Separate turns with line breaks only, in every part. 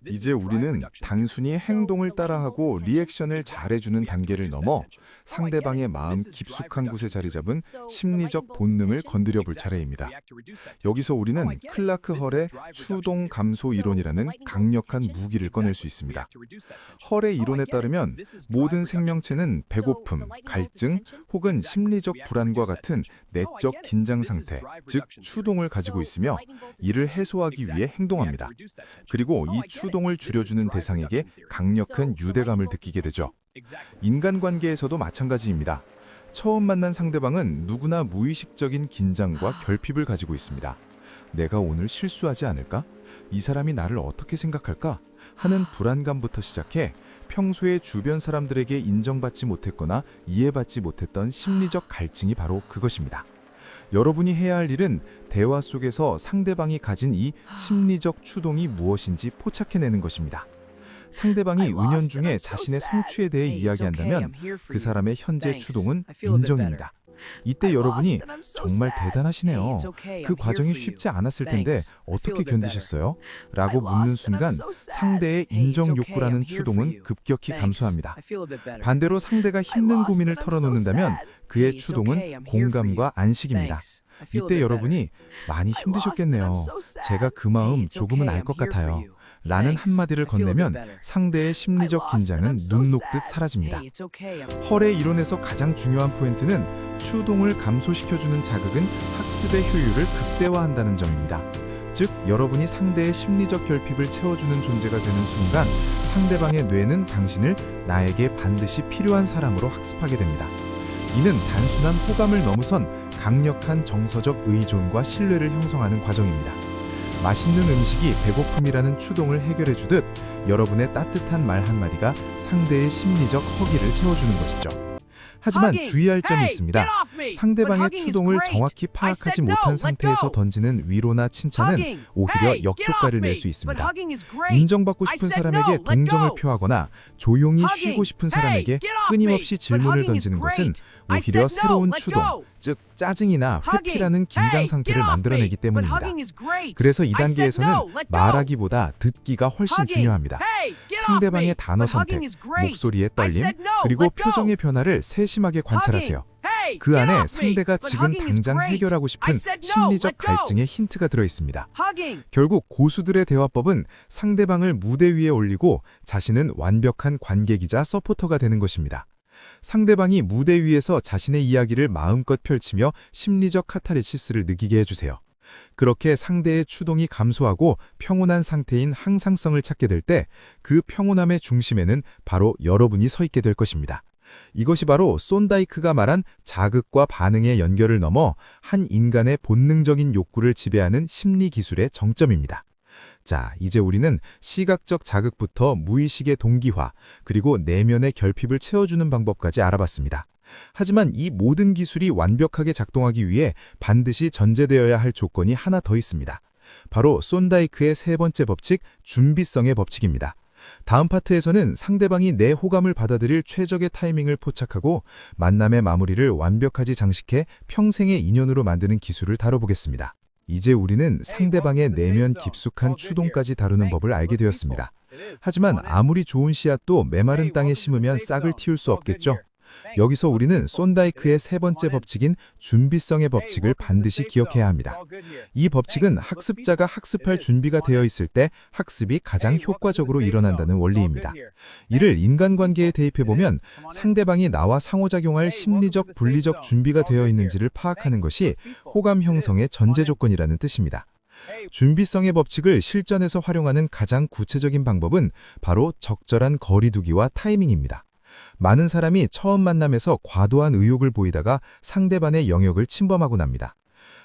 이제 우리는 단순히 행동을 따라하고 리액션을 잘해주는 단계를 넘어 상대방의 마음 깊숙한 곳에 자리 잡은 심리적 본능을 건드려 볼 차례입니다. 여기서 우리는 클라크 헐의 추동 감소 이론이라는 강력한 무기를 꺼낼 수 있습니다. 헐의 이론에 따르면 모든 생명체는 배고픔, 갈증 혹은 심리적 불안과 같은 내적 긴장 상태, 즉 추동을 가지고 있으며 이를 해소하기 위해 행동합니다. 그리고 이 추동을 줄여주는 대상에게 강력한 유대감을 느끼게 되죠. 인간관계에서도 마찬가지입니다. 처음 만난 상대방은 누구나 무의식적인 긴장과 결핍을 가지고 있습니다. 내가 오늘 실수하지 않을까? 이 사람이 나를 어떻게 생각할까? 하는 불안감부터 시작해 평소에 주변 사람들에게 인정받지 못했거나 이해받지 못했던 심리적 갈증이 바로 그것입니다. 여러분이 해야 할 일은 대화 속에서 상대방이 가진 이 심리적 추동이 무엇인지 포착해내는 것입니다. 상대방이 은연중에 자신의 성취에 대해 이야기한다면 그 사람의 현재 추동은 인정입니다. 이때 여러분이 정말 대단하시네요. 그 과정이 쉽지 않았을 텐데 어떻게 견디셨어요? 라고 묻는 순간 상대의 인정 욕구라는 추동은 급격히 감소합니다. 반대로 상대가 힘든 고민을 털어놓는다면 그의 추동은 공감과 안식입니다. 이때 여러분이 많이 힘드셨겠네요. 제가 그 마음 조금은 알 것 같아요. 라는 한마디를 건네면 상대의 심리적 긴장은 눈 녹듯 사라집니다. 헐의 이론에서 가장 중요한 포인트는 추동을 감소시켜주는 자극은 학습의 효율을 극대화한다는 점입니다. 즉, 여러분이 상대의 심리적 결핍을 채워주는 존재가 되는 순간 상대방의 뇌는 당신을 나에게 반드시 필요한 사람으로 학습하게 됩니다. 이는 단순한 호감을 넘어선 강력한 정서적 의존과 신뢰를 형성하는 과정입니다. 맛있는 음식이 배고픔이라는 추동을 해결해주듯 여러분의 따뜻한 말 한마디가 상대의 심리적 허기를 채워주는 것이죠. 하지만 주의할 점이 있습니다. 상대방의 추동을 정확히 파악하지 못한 상태에서 던지는 위로나 칭찬은 오히려 역효과를 낼 수 있습니다. 인정받고 싶은 사람에게 동정을 표하거나 조용히 쉬고 싶은 사람에게 끊임없이 질문을 던지는 것은 오히려 새로운 추동, 즉 짜증이나 회피라는 긴장 상태를 만들어내기 때문입니다. 그래서 이 단계에서는 말하기보다 듣기가 훨씬 중요합니다. 상대방의 단어 선택, 목소리의 떨림, 그리고 표정의 변화를 세심하게 관찰하세요. 그 안에 상대가 지금 당장 해결하고 싶은 심리적 갈증의 힌트가 들어 있습니다. 결국 고수들의 대화법은 상대방을 무대 위에 올리고 자신은 완벽한 관객이자 서포터가 되는 것입니다. 상대방이 무대 위에서 자신의 이야기를 마음껏 펼치며 심리적 카타르시스를 느끼게 해주세요. 그렇게 상대의 추동이 감소하고 평온한 상태인 항상성을 찾게 될 때 그 평온함의 중심에는 바로 여러분이 서 있게 될 것입니다. 이것이 바로 손다이크가 말한 자극과 반응의 연결을 넘어 한 인간의 본능적인 욕구를 지배하는 심리 기술의 정점입니다. 자, 이제 우리는 시각적 자극부터 무의식의 동기화, 그리고 내면의 결핍을 채워주는 방법까지 알아봤습니다. 하지만 이 모든 기술이 완벽하게 작동하기 위해 반드시 전제되어야 할 조건이 하나 더 있습니다. 바로 손다이크의 세 번째 법칙, 준비성의 법칙입니다. 다음 파트에서는 상대방이 내 호감을 받아들일 최적의 타이밍을 포착하고 만남의 마무리를 완벽하게 장식해 평생의 인연으로 만드는 기술을 다뤄보겠습니다. 이제 우리는 상대방의 내면 깊숙한 추동까지 다루는 법을 알게 되었습니다. 하지만 아무리 좋은 씨앗도 메마른 땅에 심으면 싹을 틔울 수 없겠죠? 여기서 우리는 손다이크의 세 번째 법칙인 준비성의 법칙을 반드시 기억해야 합니다. 이 법칙은 학습자가 학습할 준비가 되어 있을 때 학습이 가장 효과적으로 일어난다는 원리입니다. 이를 인간관계에 대입해보면 상대방이 나와 상호작용할 심리적, 분리적 준비가 되어 있는지를 파악하는 것이 호감 형성의 전제 조건이라는 뜻입니다. 준비성의 법칙을 실전에서 활용하는 가장 구체적인 방법은 바로 적절한 거리두기와 타이밍입니다. 많은 사람이 처음 만남에서 과도한 의욕을 보이다가 상대방의 영역을 침범하고 납니다.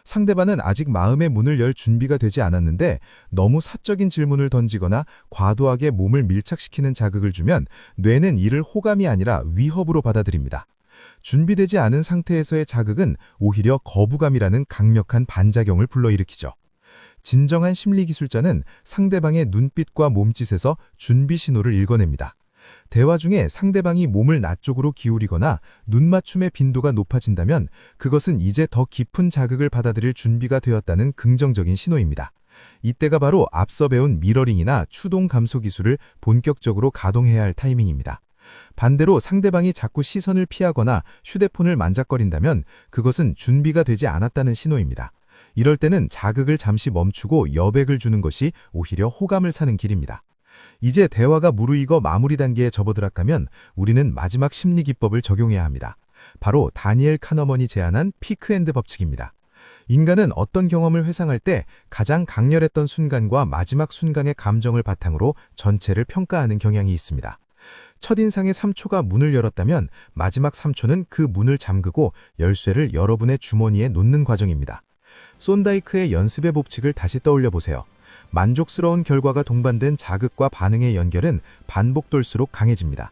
상대방은 아직 마음의 문을 열 준비가 되지 않았는데 너무 사적인 질문을 던지거나 과도하게 몸을 밀착시키는 자극을 주면 뇌는 이를 호감이 아니라 위협으로 받아들입니다. 준비되지 않은 상태에서의 자극은 오히려 거부감이라는 강력한 반작용을 불러일으키죠. 진정한 심리기술자는 상대방의 눈빛과 몸짓에서 준비 신호를 읽어냅니다. 대화 중에 상대방이 몸을 나 쪽으로 기울이거나 눈맞춤의 빈도가 높아진다면 그것은 이제 더 깊은 자극을 받아들일 준비가 되었다는 긍정적인 신호입니다.
이때가 바로 앞서 배운 미러링이나 추동 감소 기술을 본격적으로 가동해야 할 타이밍입니다. 반대로 상대방이 자꾸 시선을 피하거나 휴대폰을 만작거린다면 그것은 준비가 되지 않았다는 신호입니다. 이럴 때는 자극을 잠시 멈추고 여백을 주는 것이 오히려 호감을 사는 길입니다. 이제 대화가 무르익어 마무리 단계에 접어들었다면 우리는 마지막 심리 기법을 적용해야 합니다. 바로 다니엘 카너먼이 제안한 피크앤드 법칙입니다. 인간은 어떤 경험을 회상할 때 가장 강렬했던 순간과 마지막 순간의 감정을 바탕으로 전체를 평가하는 경향이 있습니다. 첫인상의 3초가 문을 열었다면 마지막 3초는 그 문을 잠그고 열쇠를 여러분의 주머니에 놓는 과정입니다. 손다이크의 연습의 법칙을 다시 떠올려 보세요. 만족스러운 결과가 동반된 자극과 반응의 연결은 반복될수록 강해집니다.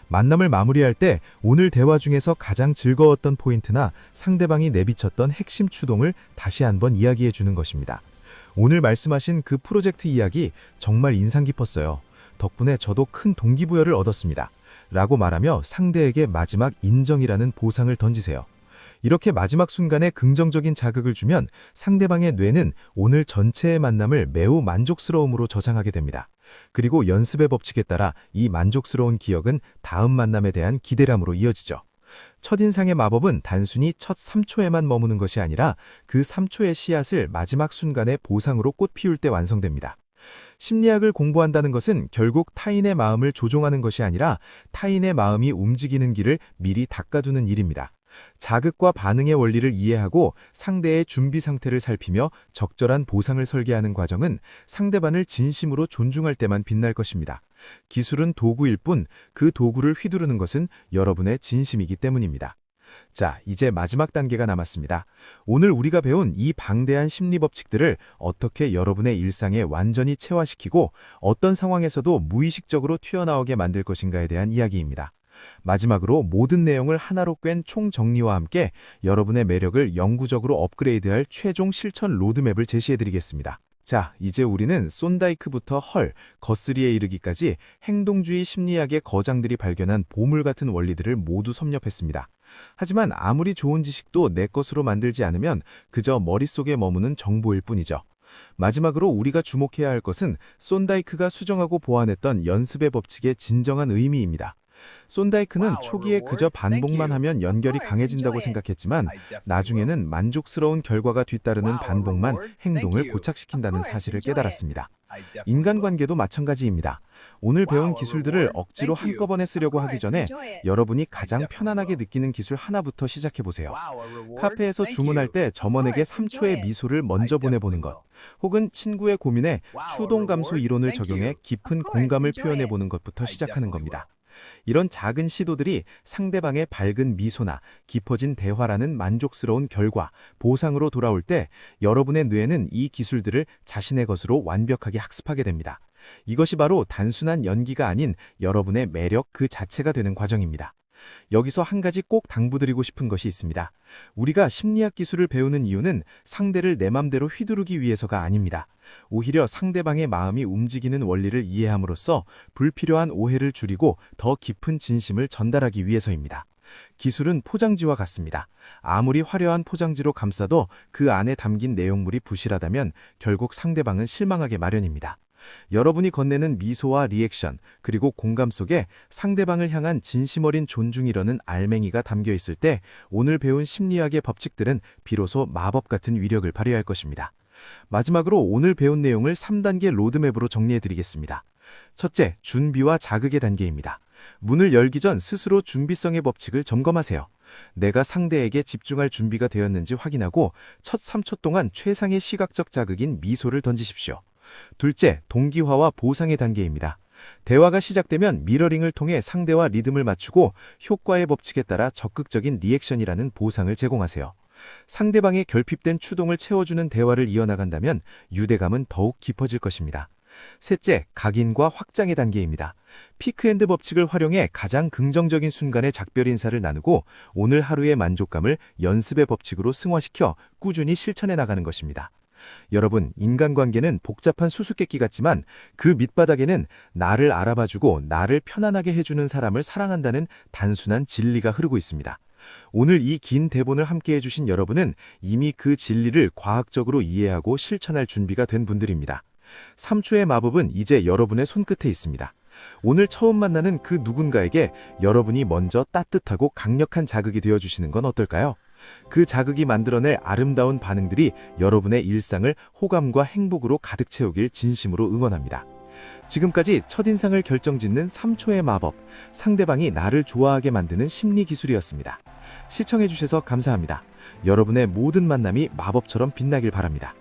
만남을 마무리할 때 오늘 대화 중에서 가장 즐거웠던 포인트나 상대방이 내비쳤던 핵심 추동을 다시 한번 이야기해 주는 것입니다. 오늘 말씀하신 그 프로젝트 이야기 정말 인상 깊었어요. 덕분에 저도 큰 동기부여를 얻었습니다. 라고 말하며 상대에게 마지막 인정이라는 보상을 던지세요. 이렇게 마지막 순간에 긍정적인 자극을 주면 상대방의 뇌는 오늘 전체의 만남을 매우 만족스러움으로 저장하게 됩니다. 그리고 연습의 법칙에 따라 이 만족스러운 기억은 다음 만남에 대한 기대감으로 이어지죠. 첫인상의 마법은 단순히 첫 3초에만 머무는 것이 아니라 그 3초의 씨앗을 마지막 순간에 보상으로 꽃 피울 때 완성됩니다. 심리학을 공부한다는 것은 결국 타인의 마음을 조종하는 것이 아니라 타인의 마음이 움직이는 길을 미리 닦아두는 일입니다. 자극과 반응의 원리를 이해하고 상대의 준비 상태를 살피며 적절한 보상을 설계하는 과정은 상대방을 진심으로 존중할 때만 빛날 것입니다. 기술은 도구일 뿐 그 도구를 휘두르는 것은 여러분의 진심이기 때문입니다. 자, 이제 마지막 단계가 남았습니다. 오늘 우리가 배운 이 방대한 심리 법칙들을 어떻게 여러분의 일상에 완전히 체화시키고 어떤 상황에서도 무의식적으로 튀어나오게 만들 것인가에 대한 이야기입니다. 마지막으로 모든 내용을 하나로 꿰은 총정리와 함께 여러분의 매력을 영구적으로 업그레이드할 최종 실천 로드맵을 제시해드리겠습니다. 자, 이제 우리는 손다이크부터 거스리에 이르기까지 행동주의 심리학의 거장들이 발견한 보물 같은 원리들을 모두 섭렵했습니다. 하지만 아무리 좋은 지식도 내 것으로 만들지 않으면 그저 머릿속에 머무는 정보일 뿐이죠. 마지막으로 우리가 주목해야 할 것은 손다이크가 수정하고 보완했던 연습의 법칙의 진정한 의미입니다. 손다이크는 초기에 그저 반복만 하면 연결이 강해진다고 생각했지만 나중에는 만족스러운 결과가 뒤따르는 반복만 행동을 고착시킨다는 사실을 깨달았습니다. 인간관계도 마찬가지입니다. 오늘 배운 기술들을 억지로 한꺼번에 쓰려고 하기 전에 여러분이 가장 편안하게 느끼는 기술 하나부터 시작해보세요. 카페에서 주문할 때 점원에게 3초의 미소를 먼저 보내보는 것, 혹은 친구의 고민에 추동 감소 이론을 적용해 깊은 공감을 표현해보는 것부터 시작하는 겁니다. 이런 작은 시도들이 상대방의 밝은 미소나 깊어진 대화라는 만족스러운 결과, 보상으로 돌아올 때 여러분의 뇌는 이 기술들을 자신의 것으로 완벽하게 학습하게 됩니다. 이것이 바로 단순한 연기가 아닌 여러분의 매력 그 자체가 되는 과정입니다. 여기서 한 가지 꼭 당부드리고 싶은 것이 있습니다. 우리가 심리학 기술을 배우는 이유는 상대를 내 맘대로 휘두르기 위해서가 아닙니다. 오히려 상대방의 마음이 움직이는 원리를 이해함으로써 불필요한 오해를 줄이고 더 깊은 진심을 전달하기 위해서입니다. 기술은 포장지와 같습니다. 아무리 화려한 포장지로 감싸도 그 안에 담긴 내용물이 부실하다면 결국 상대방은 실망하게 마련입니다. 여러분이 건네는 미소와 리액션, 그리고 공감 속에 상대방을 향한 진심 어린 존중이라는 알맹이가 담겨 있을 때 오늘 배운 심리학의 법칙들은 비로소 마법 같은 위력을 발휘할 것입니다. 마지막으로 오늘 배운 내용을 3단계 로드맵으로 정리해드리겠습니다. 첫째, 준비와 자극의 단계입니다. 문을 열기 전 스스로 준비성의 법칙을 점검하세요. 내가 상대에게 집중할 준비가 되었는지 확인하고 첫 3초 동안 최상의 시각적 자극인 미소를 던지십시오. 둘째, 동기화와 보상의 단계입니다. 대화가 시작되면 미러링을 통해 상대와 리듬을 맞추고 효과의 법칙에 따라 적극적인 리액션이라는 보상을 제공하세요. 상대방의 결핍된 추동을 채워주는 대화를 이어나간다면 유대감은 더욱 깊어질 것입니다. 셋째, 각인과 확장의 단계입니다. 피크앤드 법칙을 활용해 가장 긍정적인 순간에 작별 인사를 나누고 오늘 하루의 만족감을 연습의 법칙으로 승화시켜 꾸준히 실천해 나가는 것입니다. 여러분, 인간관계는 복잡한 수수께끼 같지만 그 밑바닥에는 나를 알아봐주고 나를 편안하게 해주는 사람을 사랑한다는 단순한 진리가 흐르고 있습니다. 오늘 이 긴 대본을 함께 해주신 여러분은 이미 그 진리를 과학적으로 이해하고 실천할 준비가 된 분들입니다. 3초의 마법은 이제 여러분의 손끝에 있습니다. 오늘 처음 만나는 그 누군가에게 여러분이 먼저 따뜻하고 강력한 자극이 되어주시는 건 어떨까요? 그 자극이 만들어낼 아름다운 반응들이 여러분의 일상을 호감과 행복으로 가득 채우길 진심으로 응원합니다. 지금까지 첫인상을 결정짓는 3초의 마법, 상대방이 나를 좋아하게 만드는 심리 기술이었습니다. 시청해주셔서 감사합니다. 여러분의 모든 만남이 마법처럼 빛나길 바랍니다.